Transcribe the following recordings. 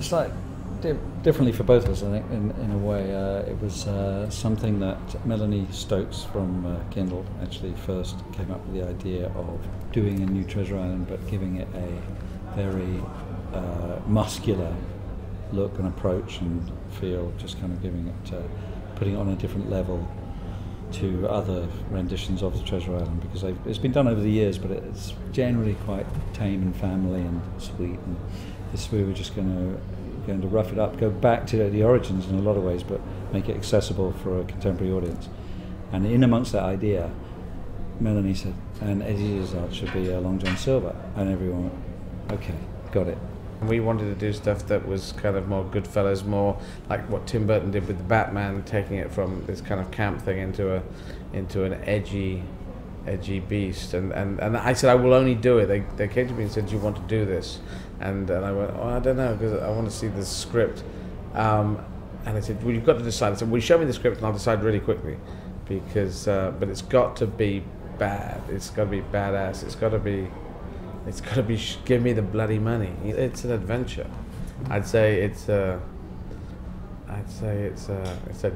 It's like differently for both of us, I think, in a way. It was something that Melanie Stokes from Kindle actually first came up with the idea of doing a new Treasure Island, but giving it a very muscular look and approach and feel, just kind of giving it, putting it on a different level to other renditions of the Treasure Island, because it's been done over the years, but it's generally quite tame and family and sweet. And we were just going to rough it up, go back to the origins in a lot of ways, but make it accessible for a contemporary audience. And in amongst that idea, Melanie said, and Eddie Izzard should be Long John Silver, and everyone went, okay, got it. We wanted to do stuff that was kind of more Goodfellas, more like what Tim Burton did with the Batman, taking it from this kind of camp thing into an edgy beast. And I said, I will only do it. They came to me and said, do you want to do this? And I went, oh, I don't know, because I want to see the script. And I said, well, you've got to decide. I said, well, show me the script and I'll decide really quickly, because but it's got to be bad. It's got to be badass. It's got to be give me the bloody money. It's an adventure. I'd say it's a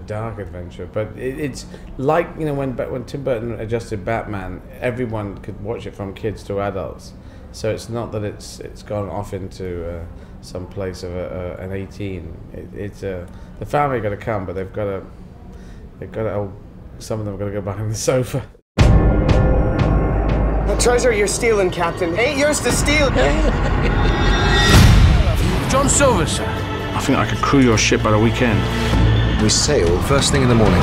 dark adventure, but it's like, you know, when Tim Burton adjusted Batman, everyone could watch it, from kids to adults. So it's not that it's gone off into some place of an 18. The family got to come, but they've got to. Some of them have got to go behind the sofa. The treasure you're stealing, Captain, ain't yours to steal. John Silver, sir. I think I could crew your ship by the weekend. We sail first thing in the morning.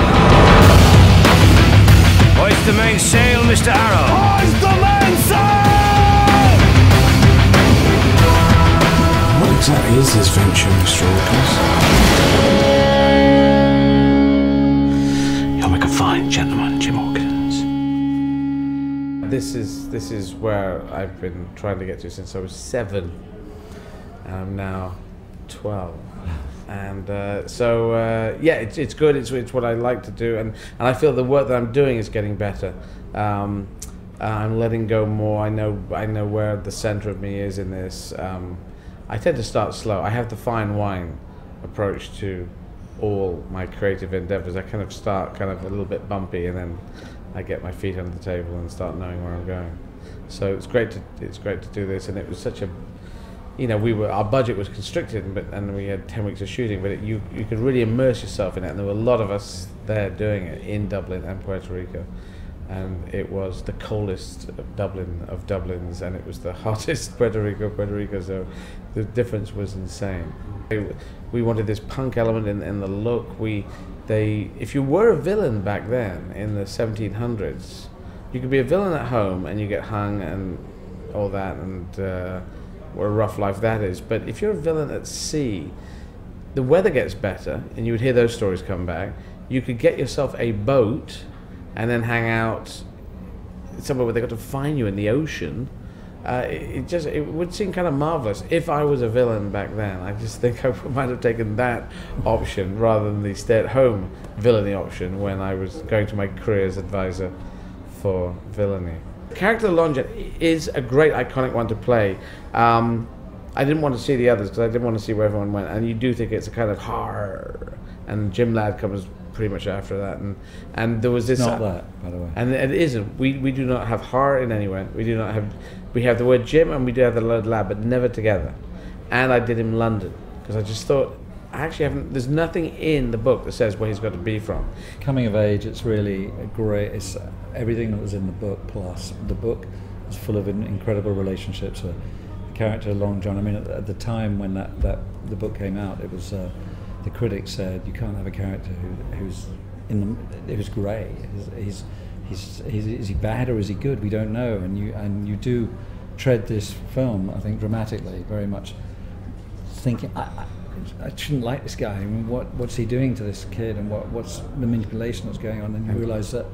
Hoist the mainsail, Mr. Arrow. Hoist the mainsail! What exactly is this venture, Mr. Hawkins? You'll make a fine gentleman, Jim Hawkins. This is where I've been trying to get to since I was 7, and I'm now 12. And yeah, it's good. It's what I like to do, and I feel the work that I'm doing is getting better. I'm letting go more. I know where the center of me is in this. I tend to start slow. I have the fine wine approach to all my creative endeavors. I kind of start kind of a little bit bumpy, and then I get my feet under the table and start knowing where I'm going. So it's great to do this, and it was such a, you know, our budget was constricted, and we had 10 weeks of shooting, but you could really immerse yourself in it, and there were a lot of us there doing it in Dublin and Puerto Rico, and it was the coldest of Dublins, and it was the hottest Puerto Rico, so the difference was insane. We wanted this punk element in the look. If you were a villain back then in the 1700s, you could be a villain at home and you get hung and all that, and what a rough life that is. But if you're a villain at sea, the weather gets better, and you would hear those stories come back. You could get yourself a boat and then hang out somewhere where they got to find you in the ocean. It would seem kind of marvelous. If I was a villain back then, I just think I might have taken that option rather than the stay-at-home villainy option when I was going to my careers advisor for villainy. The character of Long John is a great iconic one to play. I didn't want to see the others because I didn't want to see where everyone went, and you do think it's a kind of horror, and Jim Ladd comes pretty much after that, and there was this. It's not that, by the way. And it isn't. We do not have horror in anywhere. We do not have. We have the word Jim and we do have the word Ladd, but never together. And I did him London because I just thought, I actually haven't. There's nothing in the book that says where he's got to be from. Coming of age, it's really great. It's everything that was in the book plus the book is full of incredible relationships. The character Long John. I mean, at the time when the book came out, it was. The critics said you can't have a character who's grey. Is he bad or is he good? We don't know. And you do tread this film, I think, dramatically, very much thinking I shouldn't like this guy. I mean, what's he doing to this kid, and what's the manipulation that's going on? And you realise that,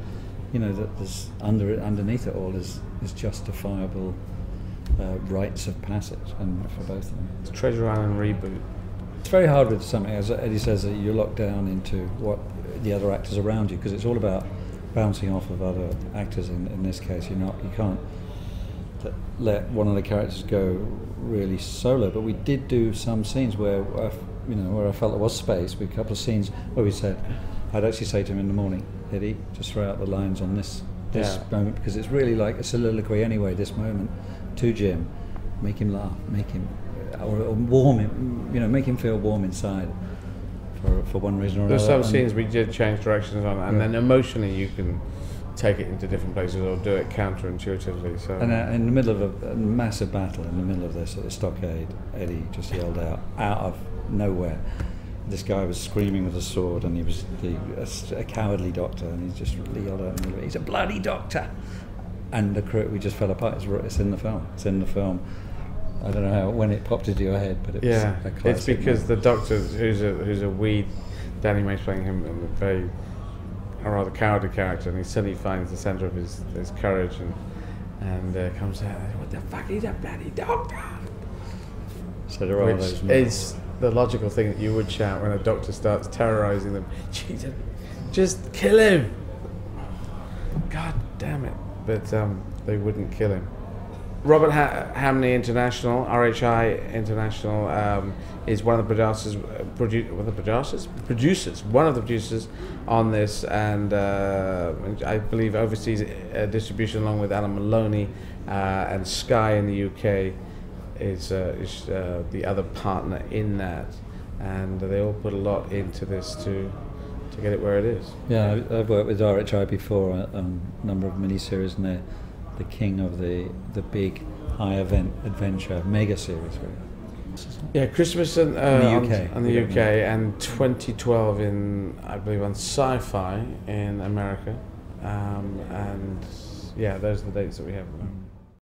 you know, that there's underneath it all is justifiable rites of passage, and for both of them. It's Treasure Island reboot. It's very hard with something, as Eddie says, that you're locked down into what the other actors around you, because it's all about bouncing off of other actors. In this case, you can't to let one of the characters go really solo, but we did do some scenes where where I felt there was space. We had a couple of scenes where we said, I'd actually say to him in the morning, Eddie, just throw out the lines on this moment, because it's really like a soliloquy anyway, this moment, to Jim. Make him laugh, make him, or warm him, make him feel warm inside for one reason or another. There's some scenes we did change directions on, and then emotionally you can take it into different places or do it counterintuitively. So. And in the middle of a massive battle, in the middle of this at the stockade, Eddie just yelled out of nowhere. This guy was screaming with a sword, and he was a cowardly doctor, and he just really yelled out, he's a bloody doctor! And the crew, we just fell apart. It's in the film. It's in the film. I don't know when it popped into your head, but it was a classic. It's because the doctor, who's a weed, Danny May's playing him, a rather cowardly character, and he suddenly finds the centre of his courage and comes out, what the fuck, he's a bloody doctor! So there are those Which is the logical thing that you would shout when a doctor starts terrorising them. Jesus, just kill him! God damn it. But they wouldn't kill him. Robert Hamney International, RHI International, is one of the producers on this, and I believe oversees distribution along with Alan Maloney, and Sky in the UK is the other partner in that, and they all put a lot into this to get it where it is. Yeah, I've worked with RHI before on a number of miniseries, and they're the king of the big high event adventure mega series. Yeah, Christmas in the UK, and 2012 I believe on Sci-Fi in America, and yeah, those are the dates that we have at the moment.